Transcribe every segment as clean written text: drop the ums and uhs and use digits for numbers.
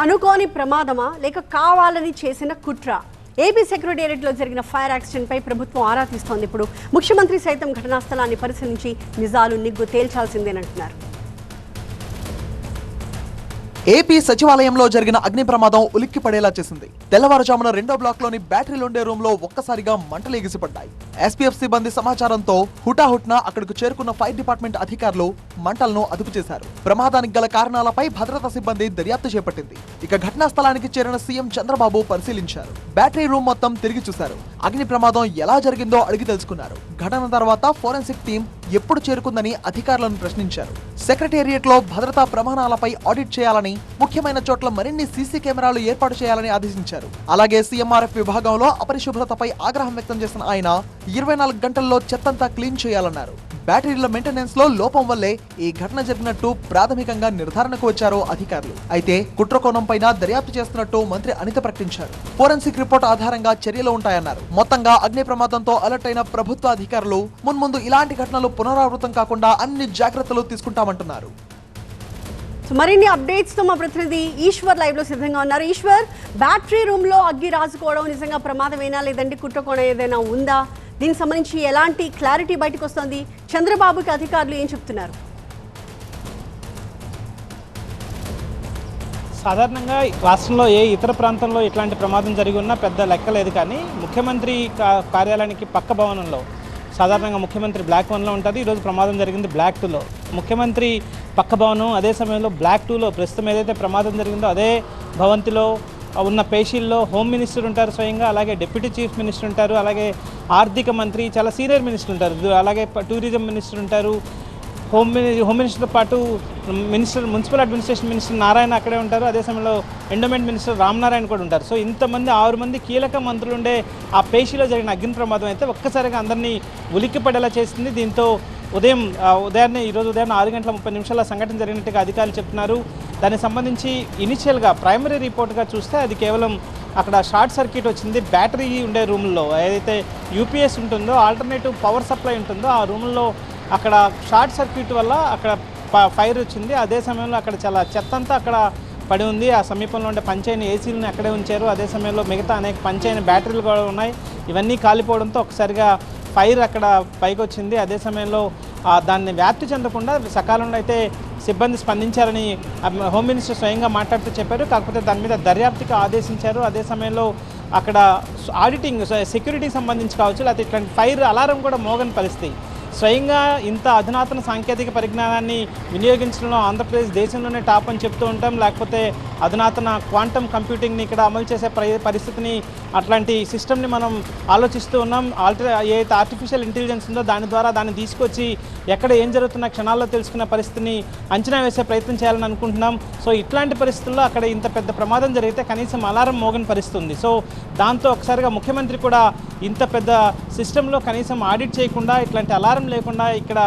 అనుకోని ప్రమాదమా లేక కావాలని చేసిన కుట్ర? ఏపీ సెక్రటేరియట్లో జరిగిన ఫైర్ యాక్సిడెంట్పై ప్రభుత్వం ఆరా తీస్తోంది. ఇప్పుడు ముఖ్యమంత్రి సైతం ఘటనా స్థలాన్ని పరిశీలించి నిజాలు నిగ్గు తేల్చాల్సిందేనంటున్నారు. ఏపీ సచివాలయంలో జరిగిన అగ్ని ప్రమాదం ఉలిక్కి పడేలా చేసింది. తెల్లవారుజామున 2వ బ్లాక్లోని బ్యాటరీలుండే రూమ్లో ఒక్కసారిగా మంటలు ఎగిసిపడ్డాయి. ఎస్పీఎఫ్ సిబ్బంది సమాచారంతో హుటాహుట్న అక్కడకు చేరుకున్న ఫైర్ డిపార్ట్మెంట్ అధికారులు మంటలను అదుపు చేశారు. ప్రమాదానికి గల కారణాలపై భద్రతా సిబ్బంది దర్యాప్తు చేపట్టింది. ఇక ఘటనా స్థలానికి చేరిన సీఎం చంద్రబాబు పరిశీలించారు. బ్యాటరీ రూమ్ మొత్తం తిరిగి చూశారు. అగ్ని ప్రమాదం ఎలా జరిగిందో అడిగి తెలుసుకున్నారు. ఘటన తర్వాత ఫోరెన్సిక్ టీం ఎప్పుడు చేరుకుందని అధికారులను ప్రశ్నించారు. సెక్రటేరియట్ లో భద్రతా ప్రమాణాలపై ఆడిట్ చేయాలని, ముఖ్యమైన చోట్ల మరిన్ని సీసీ కెమెరాలు ఏర్పాటు చేయాలని ఆదేశించారు. అలాగే సీఎంఆర్ఎఫ్ విభాగంలో అపరిశుభ్రతపై ఆగ్రహం వ్యక్తం చేసిన ఆయన 24 గంటల్లో చెత్తంతా క్లీన్ చేయాలన్నారు. బ్యాటరీల మెయింటెనెన్స్ లో లోపం వల్లే ఈ ఘటన జరిగినట్టు ప్రాథమికంగా నిర్ధారణకు వచ్చారు అధికారులు. అయితే కుట్రకోణం పైన దర్యాప్తు చేస్తున్నట్టు మంత్రి అనిత ప్రకటించారు. ఫోరెన్సిక్ రిపోర్ట్ ఆధారంగా చర్యలు ఉంటాయన్నారు. మొత్తంగా అగ్ని ప్రమాదంతో అలర్ట్ అయిన ప్రభుత్వ అధికారులు మున్ముందు ఇలాంటి ఘటనలు పునరావృతం కాకుండా అన్ని జాగ్రత్తలు తీసుకుంటామంటున్నారు. మరిన్ని అప్డేట్స్ తో మా ప్రతినిధి ఈశ్వర్ లైవ్ లో సిద్ధంగా ఉన్నారు. ఈశ్వర్, బ్యాటరీ రూమ్ లో అగ్గి రాజుకోవడం నిజంగా ప్రమాదమేనా, లేదంటే కుట్రకోణం ఏదైనా ఉందా? దీనికి సంబంధించి ఎలాంటి క్లారిటీ బయటకు వస్తుంది? చంద్రబాబుకి అధికారులు ఏం చెప్తున్నారు? సాధారణంగా రాష్ట్రంలో ఏ ఇతర ప్రాంతంలో ఇట్లాంటి ప్రమాదం జరిగి ఉన్నా పెద్ద లెక్కలేదు. కానీ ముఖ్యమంత్రి కార్యాలయానికి పక్క భవనంలో సాధారణంగా ముఖ్యమంత్రి బ్లాక్ 1లో ఉంటుంది. ఈరోజు ప్రమాదం జరిగింది బ్లాక్ 2లో. ముఖ్యమంత్రి పక్క భవనం అదే సమయంలో బ్లాక్ 2లో ప్రస్తుతం ఏదైతే ప్రమాదం జరిగిందో అదే భవంతిలో ఉన్న పేషీల్లో హోమ్ మినిస్టర్ ఉంటారు స్వయంగా, అలాగే డిప్యూటీ చీఫ్ మినిస్టర్ ఉంటారు, అలాగే ఆర్థిక మంత్రి, చాలా సీనియర్ మినిస్టర్ ఉంటారు, అలాగే టూరిజం మినిస్టర్ ఉంటారు. హోమ్ మినిస్టర్తో పాటు మున్సిపల్ అడ్మినిస్ట్రేషన్ మినిస్టర్ నారాయణ అక్కడే ఉంటారు. అదే సమయంలో ఎండోమెంట్ మినిస్టర్ రామనారాయణ కూడా ఉంటారు. సో ఇంతమంది 6 మంది కీలక మంత్రులు ఉండే ఆ పేషీలో జరిగిన అగ్ని ప్రమాదం అయితే ఒక్కసారిగా అందరినీ ఉలిక్కి పడేలా చేసింది. దీంతో ఉదయాన్నే ఈరోజు ఉదయం 6:30 సంఘటన జరిగినట్టుగా అధికారులు చెప్తున్నారు. దానికి సంబంధించి ఇనిషియల్గా ప్రైమరీ రిపోర్ట్గా చూస్తే అది కేవలం అక్కడ షార్ట్ సర్క్యూట్ వచ్చింది. బ్యాటరీ ఉండే రూమ్లో ఏదైతే యూపీఎస్ ఉంటుందో, ఆల్టర్నేటివ్ పవర్ సప్లై ఉంటుందో ఆ రూమ్లో అక్కడ షార్ట్ సర్క్యూట్ వల్ల అక్కడ ఫైర్ వచ్చింది. అదే సమయంలో అక్కడ చాలా చెత్త అంతా అక్కడ పడి ఉంది. ఆ సమీపంలో ఉండే పంచైన ఏసీలను అక్కడే ఉంచారు. అదే సమయంలో మిగతా అనేక పంచైన బ్యాటరీలు కూడా ఉన్నాయి. ఇవన్నీ కాలిపోవడంతో ఒకసారిగా ఫైర్ అక్కడ పైకి వచ్చింది. అదే సమయంలో దాన్ని వ్యాప్తి చెందకుండా సకాలంలో అయితే సిబ్బంది స్పందించారని హోమ్ మినిస్టర్ స్వయంగా మాట్లాడుతూ చెప్పారు. కాకపోతే దాని మీద దర్యాప్తుకి ఆదేశించారు. అదే సమయంలో అక్కడ ఆడిటింగ్ సెక్యూరిటీకి సంబంధించి కావచ్చు, లేకపోతే ఇట్లాంటి ఫైర్ అలారం కూడా మోగని పరిస్థితి. స్వయంగా ఇంత అధునాతన సాంకేతిక పరిజ్ఞానాన్ని వినియోగించడంలో ఆంధ్రప్రదేశ్ దేశంలోనే టాప్ అని చెప్తూ ఉంటాం. లేకపోతే అధునాతన క్వాంటమ్ కంప్యూటింగ్ని ఇక్కడ అమలు చేసే పరిస్థితిని, అట్లాంటి సిస్టమ్ని మనం ఆలోచిస్తూ ఉన్నాం. ఏదైతే ఆర్టిఫిషియల్ ఇంటెలిజెన్స్ ఉందో దాని ద్వారా దాన్ని తీసుకొచ్చి ఎక్కడ ఏం జరుగుతున్న క్షణాల్లో తెలుసుకునే పరిస్థితిని అంచనా వేసే ప్రయత్నం చేయాలని అనుకుంటున్నాం. సో ఇట్లాంటి పరిస్థితుల్లో అక్కడ ఇంత పెద్ద ప్రమాదం జరిగితే కనీసం అలారం మోగని పరిస్థితి ఉంది. సో దాంతో ఒకసారిగా ముఖ్యమంత్రి కూడా ఇంత పెద్ద సిస్టంలో కనీసం ఆడిట్ చేయకుండా, ఇట్లాంటి అలారం లేకుండా ఇక్కడ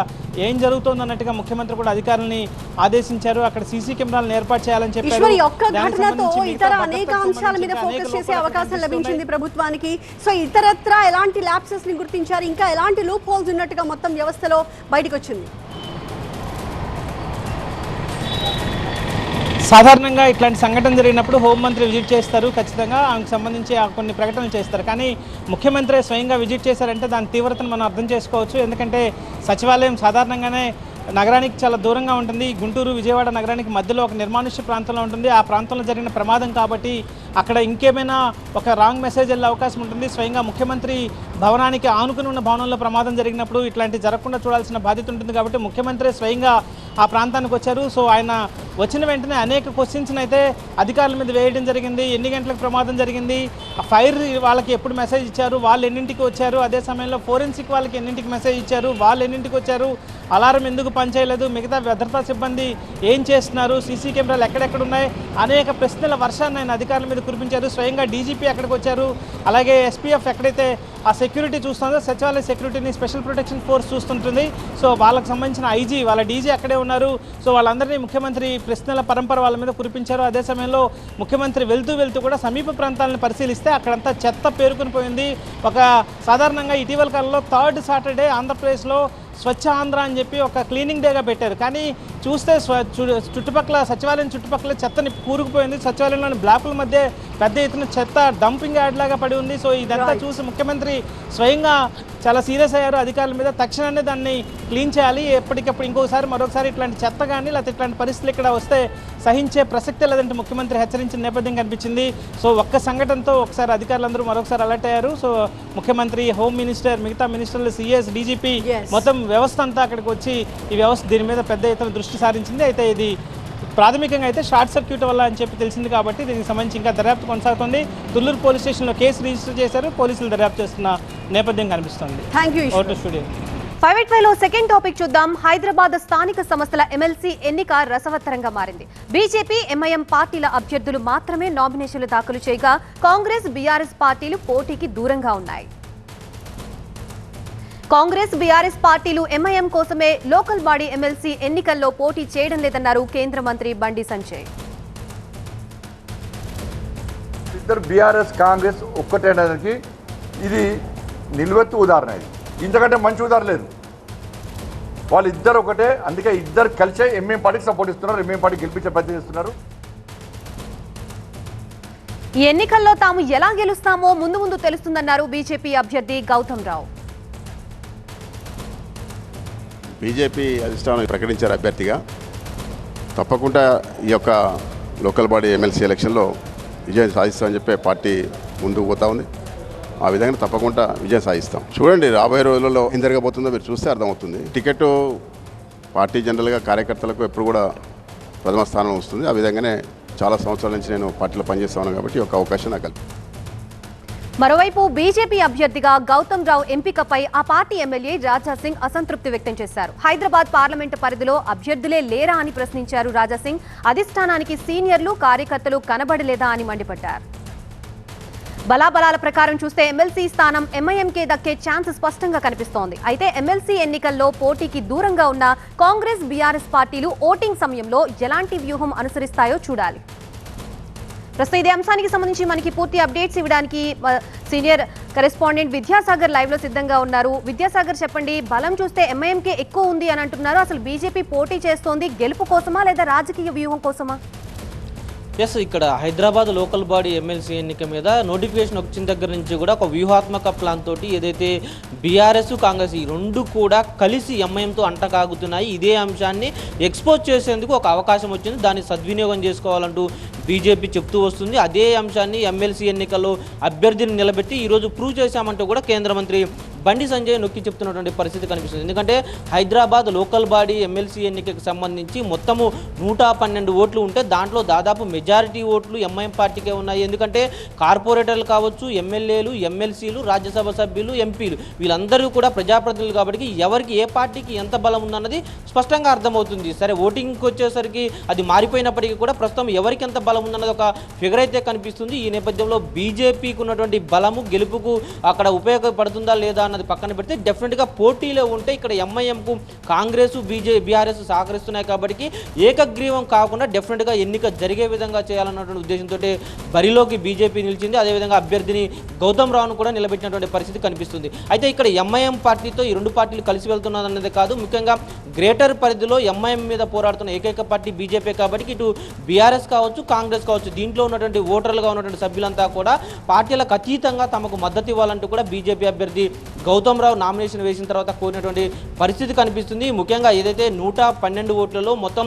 ఏం జరుగుతుంది అన్నట్టుగా ముఖ్యమంత్రి కూడా అధికారులని ఆదేశించారు. అక్కడ సీసీ కెమెరాలను ఏర్పాటు చేయాలని చెప్పారు. ఇతర అనేక అంశాల మీద ఫోకస్ చేసే అవకాశం లభించింది ప్రభుత్వానికి. సో ఇతరత్ర ఎలాంటి ల్యాప్సెస్ ని గుర్తించారు, ఇంకా ఎలాంటి లూప్ హోల్స్ ఉన్నట్టుగా మొత్తం వ్యవస్థలో బయటకు వచ్చింది? సాధారణంగా ఇట్లాంటి సంఘటన జరిగినప్పుడు హోంమంత్రి విజిట్ చేస్తారు, ఖచ్చితంగా ఆమెకు సంబంధించి కొన్ని ప్రకటనలు చేస్తారు. కానీ ముఖ్యమంత్రి స్వయంగా విజిట్ చేశారంటే దాని తీవ్రతను మనం అర్థం చేసుకోవచ్చు. ఎందుకంటే సచివాలయం సాధారణంగానే నగరానికి చాలా దూరంగా ఉంటుంది. గుంటూరు విజయవాడ నగరానికి మధ్యలో ఒక నిర్మానుష్య ప్రాంతంలో ఉంటుంది. ఆ ప్రాంతంలో జరిగిన ప్రమాదం కాబట్టి అక్కడ ఇంకేమైనా ఒక రాంగ్ మెసేజ్ వెళ్ళే అవకాశం ఉంటుంది. స్వయంగా ముఖ్యమంత్రి భవనానికి ఆనుకుని ఉన్న భవనంలో ప్రమాదం జరిగినప్పుడు ఇట్లాంటి జరగకుండా చూడాల్సిన బాధ్యత ఉంటుంది. కాబట్టి ముఖ్యమంత్రి స్వయంగా ఆ ప్రాంతానికి వచ్చారు. సో ఆయన వచ్చిన వెంటనే అనేక క్వశ్చన్స్ని అయితే అధికారుల మీద వేయడం జరిగింది. ఎన్ని గంటలకు ప్రమాదం జరిగింది, ఫైర్ వాళ్ళకి ఎప్పుడు మెసేజ్ ఇచ్చారు, వాళ్ళు ఎన్నింటికి వచ్చారు, అదే సమయంలో ఫోరెన్సిక్ వాళ్ళకి ఎన్నింటికి మెసేజ్ ఇచ్చారు, వాళ్ళు ఎన్నింటికి వచ్చారు, అలారం ఎందుకు పనిచేయలేదు, మిగతా భద్రతా సిబ్బంది ఏం చేస్తున్నారు, సీసీ కెమెరాలు ఎక్కడెక్కడ ఉన్నాయి, అనేక ప్రశ్నల వర్షాన్ని ఆయన అధికారుల మీద కురిపించారు. స్వయంగా డీజీపీ అక్కడికి వచ్చారు. అలాగే ఎస్పీఎఫ్ ఎక్కడైతే ఆ సెక్యూరిటీ చూస్తుందో, సచివాలయ సెక్యూరిటీని స్పెషల్ ప్రొటెక్షన్ ఫోర్స్ చూస్తుంటుంది. సో వాళ్ళకి సంబంధించిన ఐజీ, వాళ్ళ డీజీ అక్కడే ఉన్నారు. సో వాళ్ళందరినీ ముఖ్యమంత్రి ప్రశ్నల పరంపర వాళ్ళ మీద కురిపించారు. అదే సమయంలో ముఖ్యమంత్రి వెళ్తూ కూడా సమీప ప్రాంతాలను పరిశీలిస్తే అక్కడంతా చెత్త పేరుకుని పోయింది. సాధారణంగా ఇటీవల కాలంలో 3rd సాటర్డే ఆంధ్రప్రదేశ్లో స్వచ్ఛ ఆంధ్ర అని చెప్పి ఒక క్లీనింగ్ డేగా పెట్టారు. కానీ చూస్తే చుట్టుపక్కల సచివాలయం చుట్టుపక్కల చెత్తని కూరుకుపోయింది. సచివాలయంలోని బ్లాకుల మధ్య పెద్ద ఎత్తున చెత్త డంపింగ్ యార్డ్ లాగా పడి ఉంది. సో ఇదంతా చూసి ముఖ్యమంత్రి స్వయంగా చాలా సీరియస్ అయ్యారు. అధికారుల మీద తక్షణమే దాన్ని క్లీన్ చేయాలి, ఎప్పటికప్పుడు మరొకసారి ఇట్లాంటి చెత్త కానీ లేకపోతే ఇట్లాంటి పరిస్థితులు ఇక్కడ వస్తే సహించే ప్రసక్తే లేదంటే ముఖ్యమంత్రి హెచ్చరించిన నేపథ్యం కనిపించింది. సో ఒక్క సంఘటనతో ఒకసారి అధికారులందరూ మరొకసారి అలర్ట్ అయ్యారు. సో ముఖ్యమంత్రి, హోమ్ మినిస్టర్, మిగతా మినిస్టర్లు, సిఎస్, డీజీపీ మొత్తం వ్యవస్థ అంతా అక్కడికి వచ్చి ఈ వ్యవస్థ దీని మీద పెద్ద ఎత్తున దృష్టి సారించింది. అయితే ఇది ప్రాథమికంగా అయితే షార్ట్ సర్క్యూట్ వల్ల అని చెప్పి తెలిసింది కాబట్టి దీనికి సంబంధించి ఇంకా దర్యాప్తు కొనసాగుతుంది. తుళ్ళూరు పోలీస్ స్టేషన్లో కేసు రిజిస్టర్ చేశారు, పోలీసులు దర్యాప్తు చేస్తున్న నేపథ్యం కనిపిస్తుంది. స్టూడియో 585లో సెకండ్ టాపిక్ చూద్దాం. హైదరాబాద్ స్థానిక సంస్థల ఎమ్మెల్సీ ఎన్నిక రసవత్తరంగా మారింది. బీజేపీ, ఎంఐఎం పార్టీల అభ్యర్థులు మాత్రమే నామినేషన్లు దాఖలు చేయగా కాంగ్రెస్, బీఆర్ఎస్ పార్టీలు పోటీకి దూరంగా ఉన్నాయి. కాంగ్రెస్, బీఆర్ఎస్ పార్టీలు ఎంఐఎం కోసమే లోకల్ బాడీ ఎమ్మెల్సీ ఎన్నికల్లో పోటీ చేయడం లేదన్నారు కేంద్ర మంత్రి బండి సంజయ్. ఇద్దరు బీఆర్ఎస్, కాంగ్రెస్ ఒక్కటేనడానికి ఇది నిలువెత్తు ఉదాహరణ. ఇది ఇంతకంటే మంచి ఉదాహరణ లేదు. వాళ్ళిద్దరు ఒకటే, అందుకే ఇద్దరు కలిసే ఎంఐఎం పార్టీకి సపోర్ట్ ఇస్తున్నారు, ఎంఐఎం పార్టీ గెలిపించే ప్రయత్నం చేస్తున్నారు. ఈ ఎన్నికల్లో తాము ఎలా గెలుస్తామో ముందు ముందు తెలుస్తుందన్నారు బీజేపీ అభ్యర్థి గౌతమ్ రావు. బీజేపీ అధిష్టానం ప్రకటించారు అభ్యర్థిగా. తప్పకుండా ఈ యొక్క లోకల్ బాడీ ఎమ్మెల్సీ ఎలక్షన్లో విజయం సాధిస్తామని చెప్పే పార్టీ ముందుకు పోతా ఉంది. ఆ విధంగా తప్పకుండా విజయం సాధిస్తాం. చూడండి, రాబోయే రోజులలో ఏం జరగబోతుందో మీరు చూస్తే అర్థమవుతుంది. టికెట్ పార్టీ జనరల్గా కార్యకర్తలకు ఎప్పుడు కూడా ప్రథమ స్థానం వస్తుంది. ఆ విధంగానే చాలా సంవత్సరాల నుంచి నేను పార్టీలో పనిచేస్తాను కాబట్టి ఒక అవకాశం నాకు కల్పి. మరోవైపు బీజేపీ అభ్యర్థిగా గౌతమ్ రావు ఎంపికపై ఆ పార్టీ ఎమ్మెల్యే రాజాసింగ్ అసంతృప్తి వ్యక్తం చేశారు. హైదరాబాద్ పార్లమెంటు పరిధిలో అభ్యర్థులే లేరా అని ప్రశ్నించారు రాజాసింగ్. అధిష్టానానికి సీనియర్లు, కార్యకర్తలు కనబడలేదా అని మండిపడ్డారు. బలాబలాల ప్రకారం చూస్తే ఎమ్మెల్సీ స్థానం ఎంఐఎంకే దక్కే ఛాన్స్ స్పష్టంగా కనిపిస్తోంది. అయితే ఎమ్మెల్సీ ఎన్నికల్లో పోటీకి దూరంగా ఉన్న కాంగ్రెస్, బీఆర్ఎస్ పార్టీలు ఓటింగ్ సమయంలో ఎలాంటి వ్యూహం అనుసరిస్తాయో చూడాలి. ప్రస్తుతం ఇదే అంశానికి సంబంధించి మనకి పూర్తి అప్డేట్స్ ఇవ్వడానికి సీనియర్ కరెస్పాండెంట్ విద్యాసాగర్ లైవ్ లో సిద్ధంగా ఉన్నారు. విద్యాసాగర్, చెప్పండి, బలం చూస్తే ఎంఐఎంకే ఎక్కువ ఉంది అని అంటున్నారు. అసలు బీజేపీ పోటీ చేస్తోంది గెలుపు కోసమా లేదా రాజకీయ వ్యూహం కోసమా? ఎస్, ఇక్కడ హైదరాబాద్ లోకల్ బాడీ ఎమ్మెల్సీ ఎన్నిక మీద నోటిఫికేషన్ వచ్చిన దగ్గర నుంచి కూడా ఒక వ్యూహాత్మక ప్లాన్ తోటి ఏదైతే బీఆర్ఎస్, కాంగ్రెస్ ఈ రెండు కూడా కలిసి ఎంఐఎంతో అంటకాగుతున్నాయి. ఇదే అంశాన్ని ఎక్స్పోజ్ చేసేందుకు ఒక అవకాశం వచ్చింది, దాన్ని సద్వినియోగం చేసుకోవాలంటూ బీజేపీ చెప్తూ వస్తుంది. అదే అంశాన్ని ఎమ్మెల్సీ ఎన్నికల్లో అభ్యర్థిని నిలబెట్టి ఈరోజు ప్రూవ్ చేశామంటూ కూడా కేంద్ర మంత్రి బండి సంజయ్ నొక్కి చెప్తున్నటువంటి పరిస్థితి కనిపిస్తుంది. ఎందుకంటే హైదరాబాద్ లోకల్ బాడీ ఎమ్మెల్సీ ఎన్నికకు సంబంధించి మొత్తము 112 ఓట్లు ఉంటే దాంట్లో దాదాపు మెజారిటీ ఓట్లు ఎంఐఎం పార్టీకే ఉన్నాయి. ఎందుకంటే కార్పొరేటర్లు కావచ్చు, ఎమ్మెల్యేలు, ఎమ్మెల్సీలు, రాజ్యసభ సభ్యులు, ఎంపీలు వీళ్ళందరూ కూడా ప్రజాప్రతినిధులు కాబట్టి ఎవరికి ఏ పార్టీకి ఎంత బలం ఉందన్నది స్పష్టంగా అర్థమవుతుంది. సరే, ఓటింగ్కి వచ్చేసరికి అది మారిపోయినప్పటికీ కూడా ప్రస్తుతం ఎవరికి ఎంత బలం ఉందన్నది ఒక ఫిగర్ అయితే కనిపిస్తుంది. ఈ నేపథ్యంలో బీజేపీకి ఉన్నటువంటి బలము గెలుపుకు అక్కడ ఉపయోగపడుతుందా లేదా అన్నది పక్కన పెడితే డెఫినెట్గా పోటీలో ఉంటే ఇక్కడ ఎంఐఎంకు కాంగ్రెస్, బీఆర్ఎస్ సహకరిస్తున్నాయి కాబట్టి ఏకగ్రీవం కాకుండా డెఫినెట్గా ఎన్నిక జరిగే విధంగా చేయాలన్నటువంటి ఉద్దేశంతో బరిలోకి బీజేపీ నిలిచింది. అదేవిధంగా అభ్యర్థిని గౌతమ్ రావును కూడా నిలబెట్టినటువంటి పరిస్థితి కనిపిస్తుంది. అయితే ఇక్కడ ఎంఐఎం పార్టీతో ఈ రెండు పార్టీలు కలిసి వెళ్తున్నదన్నది కాదు, ముఖ్యంగా గ్రేటర్ పరిధిలో ఎంఐఎం మీద పోరాడుతున్న ఏకైక పార్టీ బీజేపీ కాబట్టి ఇటు బీఆర్ఎస్ కావచ్చు, కాంగ్రెస్ కావచ్చు, దీంట్లో ఉన్నటువంటి ఓటర్లుగా ఉన్నటువంటి సభ్యులంతా కూడా పార్టీలకు అతీతంగా తమకు మద్దతు ఇవ్వాలంటూ కూడా బీజేపీ అభ్యర్థి గౌతమ్ రావు నామినేషన్ వేసిన తర్వాత కోరినటువంటి పరిస్థితి కనిపిస్తుంది. ముఖ్యంగా ఏదైతే 112 ఓట్లలో మొత్తం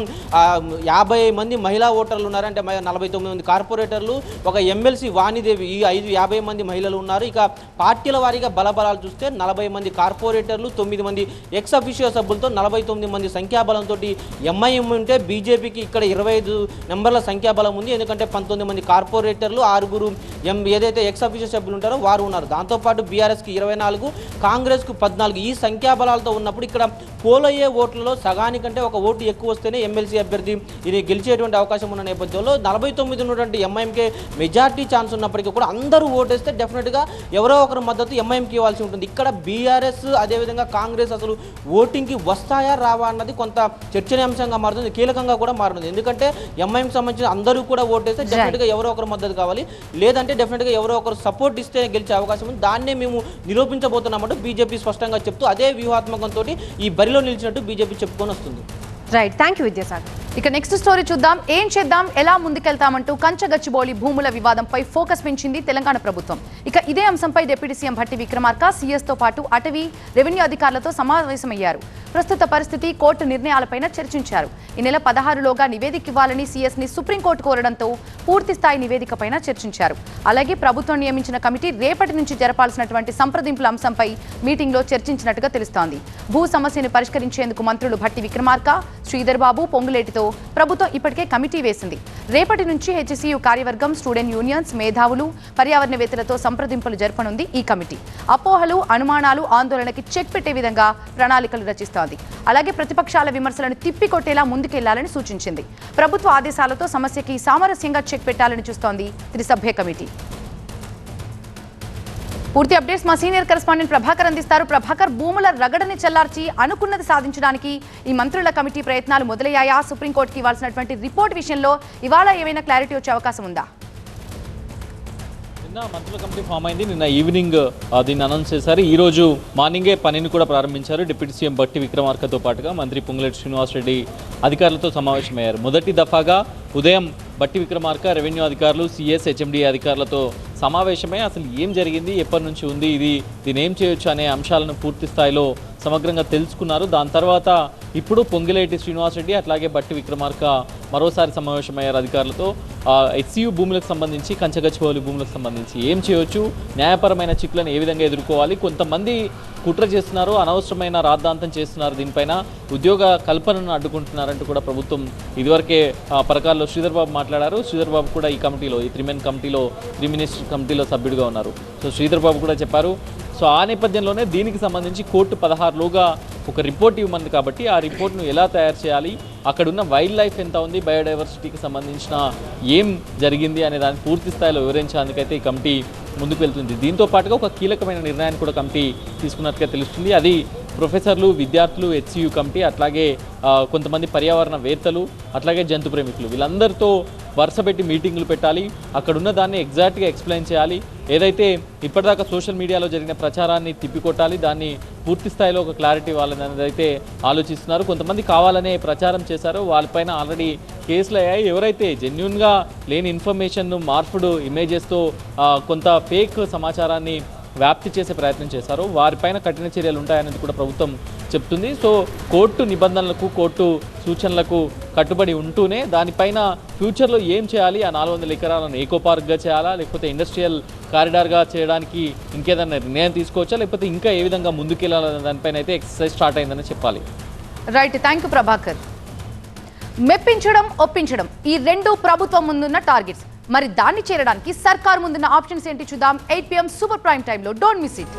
50 మంది మహిళా ఓటర్లు ఉన్నారంటే 49 మంది కార్పొరేటర్లు, ఒక ఎమ్మెల్సీ వాణిదేవి, ఈ 50 మంది మహిళలు ఉన్నారు. ఇక పార్టీల వారీగా బలబలాలు చూస్తే 40 మంది కార్పొరేటర్లు, 9 మంది ఎక్స్ అఫీషియల్ సభ్యులతో 49 మంది సంఖ్యాబలంతో ఎంఐఎం ఉంటే బీజేపీకి ఇక్కడ 25 నెంబర్ల సంఖ్యాబలం ఉంది. ఎందుకంటే 19 మంది కార్పొరేటర్లు, 6 ఏదైతే ఎక్స్ అఫీషియల్ సభ్యులు ఉంటారో వారు ఉన్నారు. దాంతోపాటు బీఆర్ఎస్కి 24, కాంగ్రెస్కు 14 ఈ సంఖ్యాబలాలతో ఉన్నప్పుడు ఇక్కడ పోలయ్యే ఓట్లలో సగానికంటే ఒక ఓటు ఎక్కువ వస్తేనే ఎమ్మెల్సీ అభ్యర్థి ఇది గెలిచేటువంటి అవకాశం ఉన్న నేపథ్యంలో 49 ఉన్నటువంటి ఎంఐఎంకే మెజార్టీ ఛాన్స్ ఉన్నప్పటికీ కూడా అందరూ ఓటేస్తే డెఫినెట్గా ఎవరో ఒకరు మద్దతు ఎంఐఎంకి ఇవ్వాల్సి ఉంటుంది. ఇక్కడ బీఆర్ఎస్ అదేవిధంగా కాంగ్రెస్ అసలు ఓటింగ్కి వస్తాయా రావా అన్నది కొంత చర్చనీయాంశంగా మారుతుంది, కీలకంగా కూడా మారుతుంది. ఎందుకంటే ఎంఐఎంకి సంబంధించిన అందరూ కూడా ఓటేస్తే డెఫినెట్గా ఎవరో ఒకరు మద్దతు కావాలి, లేదంటే డెఫినెట్గా ఎవరో ఒకరు సపోర్ట్ ఇస్తే గెలిచే అవకాశం ఉంది. దాన్నే మేము నిరూపించబోతున్నాం చేస్తున్నామంటూ బీజేపీ స్పష్టంగా చెప్తూ అదే వ్యూహాత్మకంతో ఈ బరిలో నిలిచినట్టు బీజేపీ చెప్పుకొని వస్తుంది. Right, thank you Vidyasagar. ఇక నెక్స్ట్ స్టోరీ చూద్దాం. ఏం చేద్దాం, ఎలా ముందుకెళ్తామంటూ కంచగచ్చిబౌలి భూముల వివాదంపై ఫోకస్ పెంచింది తెలంగాణ ప్రభుత్వం. ఇక ఇదే అంశంపై డిప్యూటీ సీఎం భట్టి విక్రమార్క సీఎస్తో పాటు అటవీ, రెవెన్యూ అధికారులతో సమావేశమయ్యారు. ప్రస్తుత పరిస్థితి, కోర్టు నిర్ణయాలపైన చర్చించారు. ఈ నెల 16లోగా నివేదిక ఇవ్వాలని సీఎస్ని సుప్రీంకోర్టు కోరడంతో పూర్తి స్థాయి నివేదికపైన చర్చించారు. అలాగే ప్రభుత్వం నియమించిన కమిటీ రేపటి నుంచి జరపాల్సినటువంటి సంప్రదింపుల అంశంపై మీటింగ్లో చర్చించినట్టుగా తెలుస్తోంది. భూ సమస్యను పరిష్కరించేందుకు మంత్రులు భట్టి విక్రమార్క, శ్రీధర్ బాబు, పొంగులేటితో ప్రభుత్వం ఇప్పటికే కమిటీ వేసింది. రేపటి నుంచి హెచ్సియు కార్యవర్గం, స్టూడెంట్ యూనియన్స్, మేధావులు, పర్యావరణవేత్తలతో సంప్రదింపులు జరపనుంది ఈ కమిటీ. అపోహలు, అనుమానాలు, ఆందోళనకి చెక్ పెట్టే విధంగా ప్రణాళికలు రచిస్తోంది. అలాగే ప్రతిపక్షాల విమర్శలను తిప్పికొట్టేలా ముందుకెళ్లాలని సూచించింది. ప్రభుత్వ ఆదేశాలతో సమస్యకి సామరస్యంగా చెక్ పెట్టాలని చూస్తోంది త్రిసభ్య కమిటీ. పూర్తి అప్డేట్స్ మా సీనియర్ కరెస్పాండెంట్ ప్రభాకర్ అందిస్తారు. ప్రభాకర్, భూముల రగడని చల్లార్చి అనుకున్నది సాధించడానికి ఈ మంత్రుల కమిటీ ప్రయత్నాలు మొదలయ్యాయా? సుప్రీంకోర్టుకి ఇవ్వాల్సినటువంటి రిపోర్ట్ విషయంలో ఇవాళ ఏమైనా క్లారిటీ వచ్చే అవకాశం ఉందా? నిన్న మంత్రుల కమిటీ ఫామ్ అయింది. నిన్న ఈవినింగ్ దీన్ని అనౌన్స్ చేశారు. ఈ రోజు మార్నింగే పనిని కూడా ప్రారంభించారు. డిప్యూటీ సీఎం భట్టి విక్రమార్కతో పాటుగా మంత్రి పొంగులేటి శ్రీనివాసరెడ్డి అధికారులతో సమావేశమయ్యారు. మొదటి దఫాగా ఉదయం భట్టి విక్రమార్క, రెవెన్యూ అధికారులు, సిఎస్, హెచ్ఎండిఏ అధికారులతో సమావేశమై అసలు ఏం జరిగింది, ఎప్పటి నుంచి ఉంది ఇది, దీన్ని ఏం చేయొచ్చు అనే అంశాలను పూర్తి స్థాయిలో సమగ్రంగా తెలుసుకున్నారు. దాని తర్వాత ఇప్పుడు పొంగిలేటి శ్రీనివాసరెడ్డి అట్లాగే భట్టి విక్రమార్క మరోసారి సమావేశమయ్యారు అధికారులతో. హెచ్సియు భూములకు సంబంధించి, కంచగచ్చిబౌలి భూములకు సంబంధించి ఏం చేయొచ్చు, న్యాయపరమైన చిక్కులను ఏ విధంగా ఎదుర్కోవాలి, కొంతమంది కుట్ర చేస్తున్నారు, అనవసరమైన రాద్ధాంతం చేస్తున్నారు, దీనిపైన ఉద్యోగ కల్పనను అడ్డుకుంటున్నారంటూ కూడా ప్రభుత్వం ఇదివరకే పరకాల్లో శ్రీధర్ బాబు మాట్లాడారు. శ్రీధర్ బాబు కూడా ఈ కమిటీలో, ఈ 3 మెన్ కమిటీలో, 3 మినిస్టర్ కమిటీలో సభ్యుడిగా ఉన్నారు. సో శ్రీధర్ బాబు కూడా చెప్పారు. సో ఆ నేపథ్యంలోనే దీనికి సంబంధించి కోర్టు 16లోగా ఒక రిపోర్ట్ ఇవ్వమంది కాబట్టి ఆ రిపోర్ట్ను ఎలా తయారు చేయాలి, అక్కడున్న వైల్డ్ లైఫ్ ఎంత ఉంది, బయోడైవర్సిటీకి సంబంధించిన ఏం జరిగింది అనే దాన్ని పూర్తి స్థాయిలో వివరించేందుకైతే ఈ కమిటీ ముందుకు వెళ్తుంది. దీంతో పాటుగా ఒక కీలకమైన నిర్ణయాన్ని కూడా కమిటీ తీసుకున్నట్టుగా తెలుస్తుంది. అది ప్రొఫెసర్లు, విద్యార్థులు, హెచ్సియు కమిటీ, అట్లాగే కొంతమంది పర్యావరణవేత్తలు, అట్లాగే జంతు ప్రేమికులు, వీళ్ళందరితో వరుసపెట్టి మీటింగులు పెట్టాలి. అక్కడున్న దాన్ని ఎగ్జాక్ట్గా ఎక్స్ప్లెయిన్ చేయాలి. ఏదైతే ఇప్పటిదాకా సోషల్ మీడియాలో జరిగిన ప్రచారాన్ని తిప్పికొట్టాలి, దాన్ని పూర్తి స్థాయిలో ఒక క్లారిటీ ఇవ్వాలని అనేది అయితే ఆలోచిస్తున్నారు. కొంతమంది కావాలనే ప్రచారం చేశారో వాళ్ళపైన ఆల్రెడీ కేసులు అయ్యాయి. ఎవరైతే జెన్యున్గా లేని ఇన్ఫర్మేషన్ను, మార్పుడు ఇమేజెస్తో కొంత ఫేక్ సమాచారాన్ని వ్యాప్తి చేసే ప్రయత్నం చేశారో వారిపైన కఠిన చర్యలు ఉంటాయనేది కూడా ప్రభుత్వం చెప్తుంది. సో కోర్టు నిబంధనలకు, కోర్టు సూచనలకు కట్టుబడి ఉంటూనే దానిపైన ఫ్యూచర్లో ఏం చేయాలి, ఆ 400 ఎకరాలను ఏకో పార్క్గా చేయాలా, లేకపోతే ఇండస్ట్రియల్ కారిడార్గా చేయడానికి ఇంకేదైనా నిర్ణయం తీసుకోవచ్చా, లేకపోతే ఇంకా ఏ విధంగా ముందుకెళ్ళాలనే దానిపైన అయితే ఎక్సర్సైజ్ స్టార్ట్ అయిందని చెప్పాలి. Right, thank you Prabhakar. మెప్పించడం, ఒప్పించడం, ఈ 2 ప్రభుత్వం ముందున్న టార్గెట్స్. మరి దాన్ని చేరడానికి సర్కార్ ముందున్న ఆప్షన్స్ ఏంటి చూద్దాం. 8 PM సూపర్ ప్రైమ్ టైంలో. Don't miss it.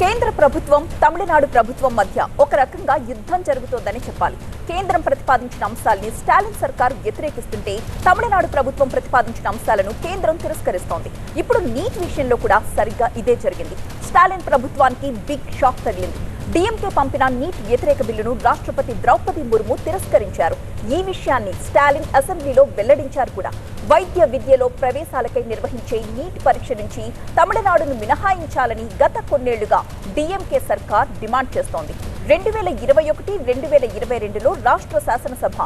కేంద్ర ప్రభుత్వం, తమిళనాడు ప్రభుత్వం మధ్య ఒక రకంగా యుద్ధం జరుగుతోందని చెప్పాలి. కేంద్రం ప్రతిపాదించిన అంశాల్ని స్టాలిన్ సర్కార్ వ్యతిరేకిస్తుంటే తమిళనాడు ప్రభుత్వం ప్రతిపాదించిన అంశాలను కేంద్రం తిరస్కరిస్తోంది. ఇప్పుడు నీట్ విషయంలో కూడా సరిగ్గా ఇదే జరిగింది. స్టాలిన్ ప్రభుత్వానికి బిగ్ షాక్ తగిలింది. డిఎంకే పంపిన నీట్ వ్యతిరేక బిల్లును రాష్ట్రపతి ద్రౌపది ముర్ము తిరస్కరించారు. ఈ విషయాన్ని స్టాలిన్ అసెంబ్లీలో వెల్లడించారు కూడా. వైద్య విద్యలో ప్రవేశాలకై నిర్వహించే నీట్ పరీక్ష నుంచి తమిళనాడును మినహాయించాలని గత కొన్నేళ్లుగా డిఎంకే సర్కార్ డిమాండ్ చేస్తోంది. 2021, 2022లో రాష్ట్ర శాసనసభ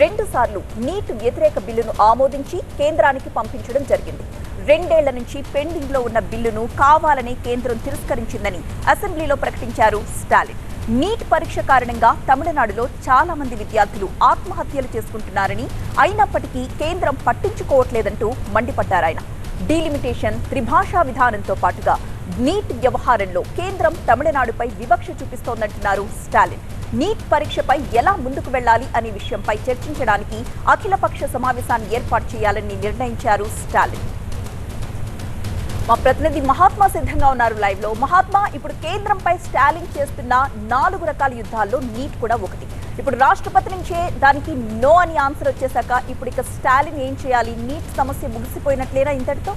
2 సార్లు నీట్ వ్యతిరేక బిల్లును ఆమోదించి కేంద్రానికి పంపించడం జరిగింది. 2 ఏళ్ల నుంచి పెండింగ్ లో ఉన్న బిల్లును కావాలనే కేంద్రం తిరస్కరించిందని అసెంబ్లీలో ప్రకటించారు స్టాలిన్. నీట్ పరీక్ష కారణంగా తమిళనాడులో చాలా మంది విద్యార్థులు ఆత్మహత్యలు చేసుకుంటున్నారని, అయినప్పటికీ కేంద్రం పట్టించుకోవట్లేదంటూ మండిపడ్డారాయన. డీలిమిటేషన్, త్రిభాషా విధానంతో పాటుగా నీట్ వ్యవహారంలో కేంద్రం తమిళనాడుపై వివక్ష చూపిస్తోందంటున్నారు స్టాలిన్. నీట్ పరీక్షపై ఎలా ముందుకు వెళ్లాలి అనే విషయంపై చర్చించడానికి అఖిలపక్ష సమావేశాన్ని ఏర్పాటు చేయాలని నిర్ణయించారు స్టాలిన్. మా ప్రతినిధి మహాత్మా సిద్ధంగా ఉన్నారు లైవ్ లో. మహాత్మా, ఇప్పుడు కేంద్రంపై స్టాలిన్ చేస్తున్న 4 రకాల యుద్ధాల్లో నీట్ కూడా ఒకటి. ఇప్పుడు రాష్ట్రపతి నుంచే దానికి నో అని ఆన్సర్ వచ్చేసాక ఇప్పుడు ఇక స్టాలిన్ ఏం చేయాలి? నీట్ సమస్య ముగిసిపోయినట్లేనా ఇంతటితో?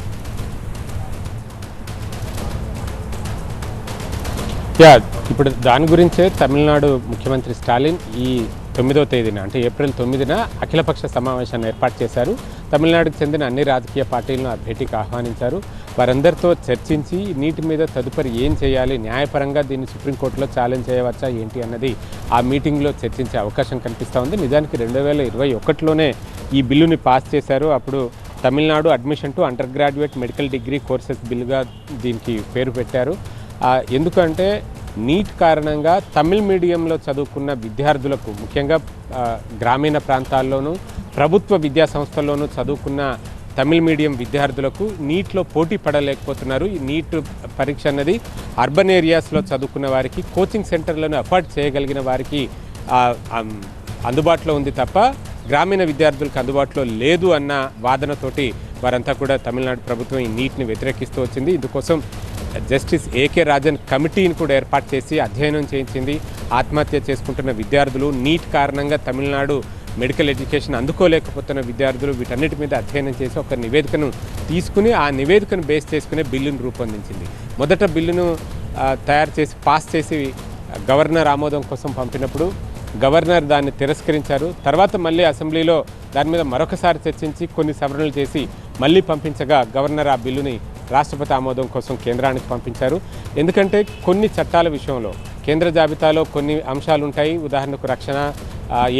ఇప్పుడు దాని గురించే తమిళనాడు ముఖ్యమంత్రి స్టాలిన్ ఈ 9వ తేదీన అంటే ఏప్రిల్ 9న అఖిలపక్ష సమావేశాన్ని ఏర్పాటు చేశారు. తమిళనాడుకు చెందిన అన్ని రాజకీయ పార్టీలను ఆ భేటీకి ఆహ్వానించారు. వారందరితో చర్చించి నీటి మీద తదుపరి ఏం చేయాలి, న్యాయపరంగా దీన్ని సుప్రీంకోర్టులో ఛాలెంజ్ చేయవచ్చా ఏంటి అన్నది ఆ మీటింగ్లో చర్చించే అవకాశం కనిపిస్తూ ఉంది. నిజానికి 2021లోనే ఈ బిల్లుని పాస్ చేశారు. అప్పుడు Tamil Nadu admission to undergraduate medical degree courses బిల్లుగా దీనికి పేరు పెట్టారు. ఎందుకంటే నీట్ కారణంగా తమిళ్ మీడియంలో చదువుకున్న విద్యార్థులకు, ముఖ్యంగా గ్రామీణ ప్రాంతాల్లోనూ ప్రభుత్వ విద్యా సంస్థల్లోనూ చదువుకున్న తమిళ్ మీడియం విద్యార్థులకు నీట్లో పోటీ పడలేకపోతున్నారు. ఈ నీట్ పరీక్ష అన్నది అర్బన్ ఏరియాస్లో చదువుకున్న వారికి, కోచింగ్ సెంటర్లను అఫోర్డ్ చేయగలిగిన వారికి అందుబాటులో ఉంది తప్ప గ్రామీణ విద్యార్థులకు అందుబాటులో లేదు అన్న వాదనతోటి వారంతా కూడా తమిళనాడు ప్రభుత్వం ఈ నీట్ని వ్యతిరేకిస్తూ వచ్చింది. ఇందుకోసం జస్టిస్ ఏకే రాజన్ కమిటీని కూడా ఏర్పాటు చేసి అధ్యయనం చేయించింది. ఆత్మహత్య చేసుకుంటున్న విద్యార్థులు, నీట్ కారణంగా తమిళనాడు మెడికల్ ఎడ్యుకేషన్ అందుకోలేకపోతున్న విద్యార్థులు, వీటన్నిటి మీద అధ్యయనం చేసి ఒక నివేదికను తీసుకుని ఆ నివేదికను బేస్ చేసుకునే బిల్లును రూపొందించింది. మొదట బిల్లును తయారు చేసి పాస్ చేసి గవర్నర్ ఆమోదం కోసం పంపినప్పుడు గవర్నర్ దాన్ని తిరస్కరించారు. తర్వాత మళ్ళీ అసెంబ్లీలో దాని మీద మరొకసారి చర్చించి కొన్ని సవరణలు చేసి మళ్ళీ పంపించగా గవర్నర్ ఆ బిల్లుని రాష్ట్రపతి ఆమోదం కోసం కేంద్రానికి పంపించారు. ఎందుకంటే కొన్ని చట్టాల విషయంలో కేంద్ర జాబితాలో కొన్ని అంశాలు ఉంటాయి, ఉదాహరణకు రక్షణ,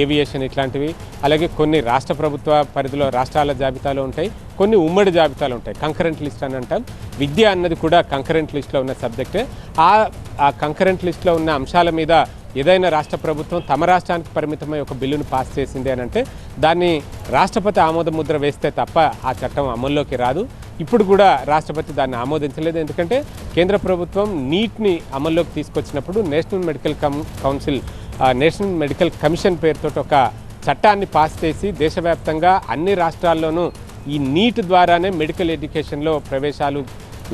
ఏవియేషన్ ఇట్లాంటివి. అలాగే కొన్ని రాష్ట్ర ప్రభుత్వ పరిధిలో రాష్ట్రాల జాబితాలో ఉంటాయి, కొన్ని ఉమ్మడి జాబితాలు ఉంటాయి, కంకరెంట్ లిస్ట్ అని అంటాం. విద్య అన్నది కూడా కంకరెంట్ లిస్ట్లో ఉన్న సబ్జెక్టే. ఆ కంకరెంట్ లిస్ట్లో ఉన్న అంశాల మీద ఏదైనా రాష్ట్ర ప్రభుత్వం తమ రాష్ట్రానికి పరిమితమై ఒక బిల్లును పాస్ చేసింది అని అంటే దాన్ని రాష్ట్రపతి ఆమోద ముద్ర వేస్తే తప్ప ఆ చట్టం అమల్లోకి రాదు. ఇప్పుడు కూడా రాష్ట్రపతి దాన్ని ఆమోదించలేదు. ఎందుకంటే కేంద్ర ప్రభుత్వం నీట్ని అమల్లోకి తీసుకొచ్చినప్పుడు నేషనల్ మెడికల్ కమిషన్ పేరుతో ఒక చట్టాన్ని పాస్ చేసి దేశవ్యాప్తంగా అన్ని రాష్ట్రాల్లోనూ ఈ నీట్ ద్వారానే మెడికల్ ఎడ్యుకేషన్లో ప్రవేశాలు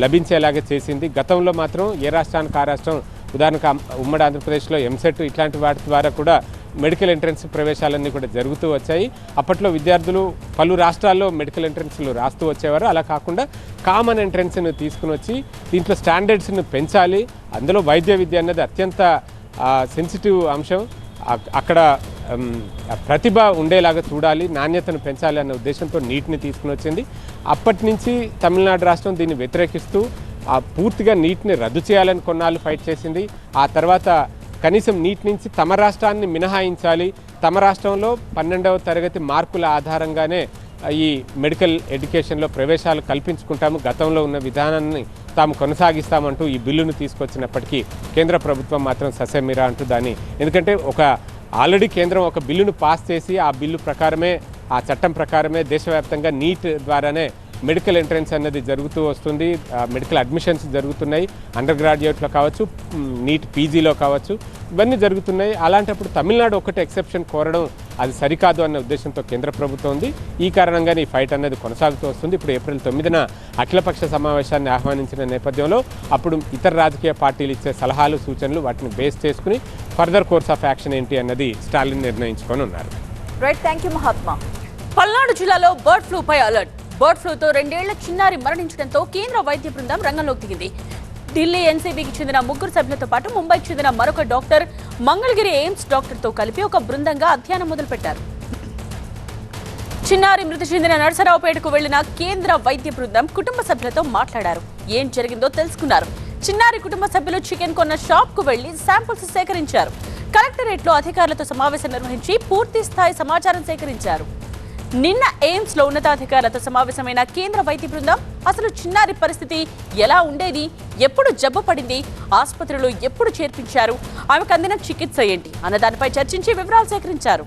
లభించేలాగా చేసింది. గతంలో మాత్రం ఏ రాష్ట్రానికి ఆ రాష్ట్రం, ఉదాహరణకు ఉమ్మడి ఆంధ్రప్రదేశ్లో ఎంసెట్ ఇట్లాంటి వాటి ద్వారా కూడా మెడికల్ ఎంట్రన్స్ ప్రవేశాలన్నీ కూడా జరుగుతూ వచ్చాయి. అప్పట్లో విద్యార్థులు పలు రాష్ట్రాల్లో మెడికల్ ఎంట్రన్స్లు రాస్తూ వచ్చేవారు. అలా కాకుండా కామన్ ఎంట్రన్స్ను తీసుకుని వచ్చి దీంట్లో స్టాండర్డ్స్ను పెంచాలి. అందులో వైద్య విద్య అన్నది అత్యంత సెన్సిటివ్ అంశం. అక్కడ ప్రతిభ ఉండేలాగా చూడాలి, నాణ్యతను పెంచాలి అన్న ఉద్దేశంతో నీట్ని తీసుకుని వచ్చింది. అప్పటి నుంచి తమిళనాడు రాష్ట్రం దీన్ని వ్యతిరేకిస్తూ పూర్తిగా నీట్ని రద్దు చేయాలని కొన్నాళ్ళు ఫైట్ చేసింది. ఆ తర్వాత కనీసం నీట్ నుంచి తమ రాష్ట్రాన్ని మినహాయించాలి, తమ రాష్ట్రంలో 12వ తరగతి మార్కుల ఆధారంగానే ఈ మెడికల్ ఎడ్యుకేషన్లో ప్రవేశాలు కల్పించుకుంటాము, గతంలో ఉన్న విధానాన్ని తాము కొనసాగిస్తామంటూ ఈ బిల్లును తీసుకొచ్చినప్పటికీ కేంద్ర ప్రభుత్వం మాత్రం ససేమిరా అంటూ దాన్ని, ఎందుకంటే ఆల్రెడీ కేంద్రం ఒక బిల్లును పాస్ చేసి ఆ బిల్లు ప్రకారమే, ఆ చట్టం ప్రకారమే దేశవ్యాప్తంగా నీట్ ద్వారానే మెడికల్ ఎంట్రన్స్ అన్నది జరుగుతూ వస్తుంది. మెడికల్ అడ్మిషన్స్ జరుగుతున్నాయి, అండర్ గ్రాడ్యుయేట్లో కావచ్చు, నీట్ పీజీలో కావచ్చు, ఇవన్నీ జరుగుతున్నాయి. అలాంటప్పుడు తమిళనాడు ఒకటి ఎక్సెప్షన్ కోరడం అది సరికాదు అన్న ఉద్దేశంతో కేంద్ర ప్రభుత్వం ఉంది. ఈ కారణంగానే ఈ ఫైట్ అనేది కొనసాగుతూ వస్తుంది. ఇప్పుడు ఏప్రిల్ 9న అఖిలపక్ష సమావేశాన్ని ఆహ్వానించిన నేపథ్యంలో అప్పుడు ఇతర రాజకీయ పార్టీలు ఇచ్చే సలహాలు, సూచనలు, వాటిని బేస్ చేసుకుని ఫర్దర్ కోర్స్ ఆఫ్ యాక్షన్ ఏంటి అన్నది స్టాలిన్ నిర్ణయించుకొని ఉన్నారు. Right, thank you Mahatma. Palnadu జిల్లాలో బర్డ్ ఫ్లూపై అలర్ట్. బర్డ్ ఫ్లూతో 2 ఏళ్ల చిన్నారి మరణించడంతో కేంద్ర వైద్య బృందం రంగంలోకి దిగింది. ఢిల్లీ ఎన్సీబీకి చెందిన 3 సభ్యులతో పాటు ముంబైకి చెందిన మరొక డాక్టర్, మంగళగిరి ఎయిమ్స్ డాక్టర్తో కలిపి ఒక బృందంగా అధ్యయనం మొదలుపెట్టారు. చిన్నారి మృతి చెందిన నరసరావుపేటకు వెళ్లిన కేంద్ర వైద్య బృందం కుటుంబ సభ్యులతో మాట్లాడారు. ఏం జరిగిందో తెలుసుకున్నారు. చిన్నారి కుటుంబ సభ్యులు చికెన్ కొన్న షాప్ కు వెళ్లి శాంపిల్స్ సేకరించారు. కలెక్టరేట్ లో అధికారులతో సమావేశం నిర్వహించి పూర్తి స్థాయి సమాచారం సేకరించారు. నిన్న ఎయిమ్స్ లో ఉన్నతాధికారులతో సమావేశమైన కేంద్ర వైద్య బృందం అసలు చిన్నారి పరిస్థితి ఎలా ఉండేది, ఎప్పుడు జబ్బు పడింది, ఆసుపత్రిలో ఎప్పుడు చేర్పించారు, ఆమెకు అందిన చికిత్స ఏంటి అన్న దానిపై చర్చించి వివరాలు సేకరించారు.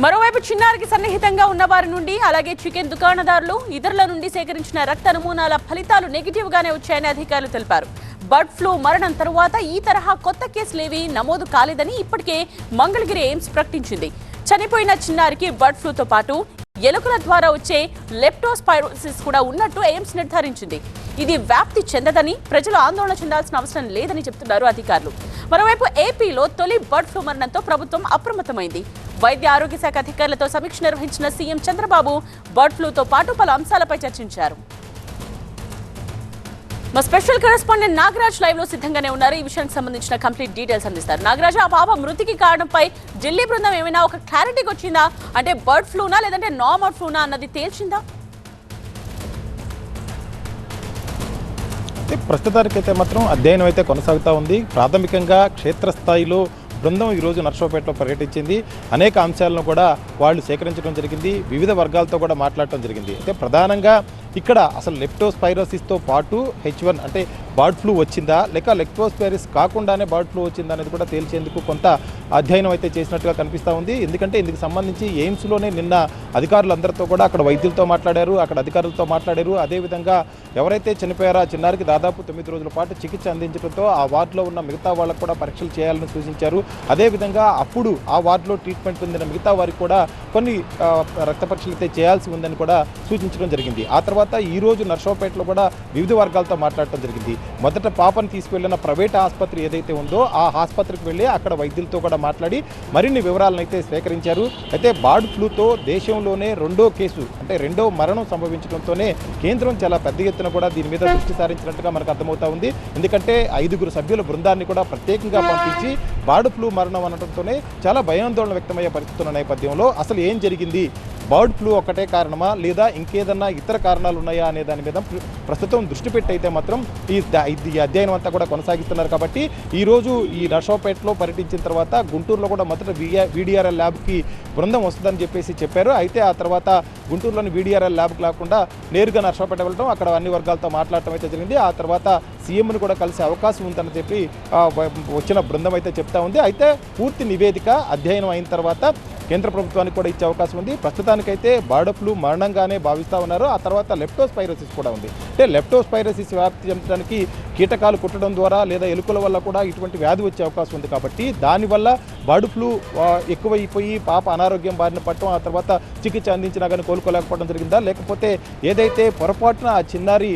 మరోవైపు చిన్నారికి సన్నిహితంగా ఉన్న వారి నుండి, అలాగే చికెన్ దుకాణదారులు, ఇతరుల నుండి సేకరించిన రక్త నమూనాల ఫలితాలు నెగిటివ్ గానే వచ్చాయని అధికారులు తెలిపారు. బర్డ్ ఫ్లూ మరణం తరువాత ఈ తరహా కొత్త కేసులేవీ నమోదు కాలేదని ఇప్పటికే మంగళగిరి ఎయిమ్స్ ప్రకటించింది. చనిపోయిన చిన్నారికి బర్డ్ ఫ్లూతో పాటు ఎలుకల ద్వారా వచ్చే లెప్టోస్పైరోసిస్ కూడా ఉన్నట్టు ఎయిమ్స్ నిర్ధారించింది. ఇది వ్యాప్తి చెందదని, ప్రజలు ఆందోళన చెందాల్సిన అవసరం లేదని చెబుతున్నారు అధికారులు. మరోవైపు ఏపీలో తొలి బర్డ్ ఫ్లూ మరణంతో ప్రభుత్వం అప్రమత్తమైంది. వైద్య ఆరోగ్య శాఖ అధికారులతో సమీక్ష నిర్వహించిన సీఎం చంద్రబాబు బర్డ్ ఫ్లూతో పాటు పలు అంశాలపై చర్చించారు. మా స్పెషల్ కరెస్పాండెంట్ నాగరాజ్ లైవ్ లో సిద్ధంగానే ఉన్నారు. ఈ విషయానికి సంబంధించిన కంప్లీట్ డీటెయిల్స్ అందిస్తారు. నాగరాజ్, ఆ పాప మృతికి కారణంపై ఢిల్లీ బృందం ఏమైనా ఒక క్లారిటీకి వచ్చిందా? అంటే బర్డ్ ఫ్లూనా లేదంటే నార్మల్ ఫ్లూనా అన్నది తేల్చిందా? ప్రస్తుతానికైతే మాత్రం అధ్యయనం అయితే కొనసాగుతూ ఉంది. ప్రాథమికంగా క్షేత్రస్థాయిలో బృందం ఈరోజు నర్సరావుపేటలో పర్యటించింది. అనేక అంశాలను కూడా వాళ్ళు సేకరించడం జరిగింది. వివిధ వర్గాలతో కూడా మాట్లాడటం జరిగింది. అయితే ప్రధానంగా ఇక్కడ అసలు లెప్టోస్పైరోసిస్తో పాటు H1 అంటే బర్డ్ ఫ్లూ వచ్చిందా లేక లెప్టోస్పైరోసిస్ కాకుండానే బర్డ్ ఫ్లూ వచ్చిందా అనేది కూడా తేల్చేందుకు కొంత అధ్యయనం అయితే చేసినట్టుగా కనిపిస్తూ ఉంది. ఎందుకంటే ఇందుకు సంబంధించి ఎయిమ్స్లోనే నిన్న అధికారులందరితో కూడా అక్కడ వైద్యులతో మాట్లాడారు, అక్కడ అధికారులతో మాట్లాడారు. అదేవిధంగా ఎవరైతే చనిపోయారో ఆ చిన్నారికి దాదాపు 9 రోజుల పాటు చికిత్స అందించడంతో ఆ వార్డులో ఉన్న మిగతా వాళ్ళకు కూడా పరీక్షలు చేయాలని సూచించారు. అదేవిధంగా అప్పుడు ఆ వార్డులో ట్రీట్మెంట్ పొందిన మిగతా వారికి కూడా కొన్ని రక్త పరీక్షలు అయితే చేయాల్సి ఉందని కూడా సూచించడం జరిగింది. ఆ తర్వాత ఈరోజు నర్సరావుపేటలో కూడా వివిధ వర్గాలతో మాట్లాడటం జరిగింది. మొదట పాపను తీసుకువెళ్ళిన ప్రైవేట్ ఆసుపత్రి ఏదైతే ఉందో ఆ ఆసుపత్రికి వెళ్ళి అక్కడ వైద్యులతో కూడా మాట్లాడి మరిన్ని వివరాలను అయితే సేకరించారు. అయితే బర్డ్ ఫ్లూతో దేశంలోనే రెండో కేసు అంటే రెండో మరణం సంభవించడంతోనే కేంద్రం చాలా పెద్ద ఎత్తున కూడా దీని మీద దృష్టి సారించినట్టుగా మనకు అర్థమవుతా ఉంది. ఎందుకంటే 5 సభ్యుల బృందాన్ని కూడా ప్రత్యేకంగా పంపించి బర్డ్ ఫ్లూ మరణం అనడంతోనే చాలా భయాందోళన వ్యక్తమయ్యే పరిస్థితున్న నేపథ్యంలో అసలు ఏం జరిగింది, బర్డ్ ఫ్లూ ఒక్కటే కారణమా లేదా ఇంకేదన్నా ఇతర కారణాలు ఉన్నాయా అనే దాని మీద ప్రస్తుతం దృష్టి పెట్టి అయితే మాత్రం ఈ అధ్యయనం అంతా కూడా కొనసాగిస్తున్నారు. కాబట్టి ఈరోజు ఈ నర్సరావుపేటలో పర్యటించిన తర్వాత గుంటూరులో కూడా మొదట VDRL ల్యాబ్కి బృందం వస్తుందని చెప్పారు. అయితే ఆ తర్వాత గుంటూరులోని VDRL ల్యాబ్కి లేకుండా నేరుగా నర్సరావుపేట వెళ్ళడం, అక్కడ అన్ని వర్గాలతో మాట్లాడటం అయితే జరిగింది. ఆ తర్వాత సీఎంను కూడా కలిసే అవకాశం ఉందని చెప్పి వచ్చిన బృందం అయితే చెప్తా ఉంది. అయితే పూర్తి నివేదిక అధ్యయనం అయిన తర్వాత కేంద్ర ప్రభుత్వానికి కూడా ఇచ్చే అవకాశం ఉంది. ప్రస్తుతానికైతే బర్డ్ ఫ్లూ మరణంగానే భావిస్తూ ఉన్నారు. ఆ తర్వాత లెప్టోస్పైరోసిస్ కూడా ఉంది. అంటే లెప్టోస్పైరోసిస్ వ్యాప్తి చెందడానికి కీటకాలు కుట్టడం ద్వారా లేదా ఎలుకల వల్ల కూడా ఇటువంటి వ్యాధి వచ్చే అవకాశం ఉంది. కాబట్టి దానివల్ల బర్డ్ ఫ్లూ ఎక్కువైపోయి పాప అనారోగ్యం బారిన పడటం, ఆ తర్వాత చికిత్స అందించినా కానీ కోలుకోలేకపోవడం జరిగిందా, లేకపోతే ఏదైతే పొరపాటున ఆ చిన్నారి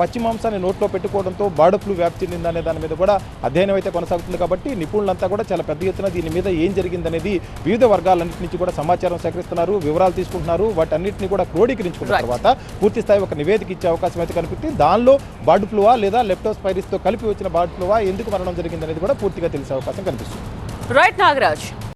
పచ్చి మాంసాన్ని నోట్లో పెట్టుకోవడంతో బర్డ్ ఫ్లూ వ్యాప్తి చెందిందనే దాని మీద కూడా అధ్యయనం అయితే కొనసాగుతుంది. కాబట్టి నిపుణులంతా కూడా చాలా పెద్ద ఎత్తున దీని మీద ఏం జరిగిందనేది వివిధ వర్గాలన్నింటి నుంచి కూడా సమాచారం సేకరిస్తున్నారు, వివరాలు తీసుకుంటున్నారు. వాటన్నిటిని కూడా క్రోడీకరించుకున్న తర్వాత పూర్తి స్థాయి ఒక నివేదిక ఇచ్చే అవకాశం అయితే కనిపిస్తుంది. దానిలో బర్డ్ ఫ్లూవా లేదా లెప్టోస్పైరోసిస్తో కలిపి వచ్చిన బర్డ్ ఫ్లూవా ఎందుకు మరణం జరిగిందనేది కూడా పూర్తిగా తెలిసే అవకాశం కనిపిస్తుంది. రైట్ నాగరాజ్.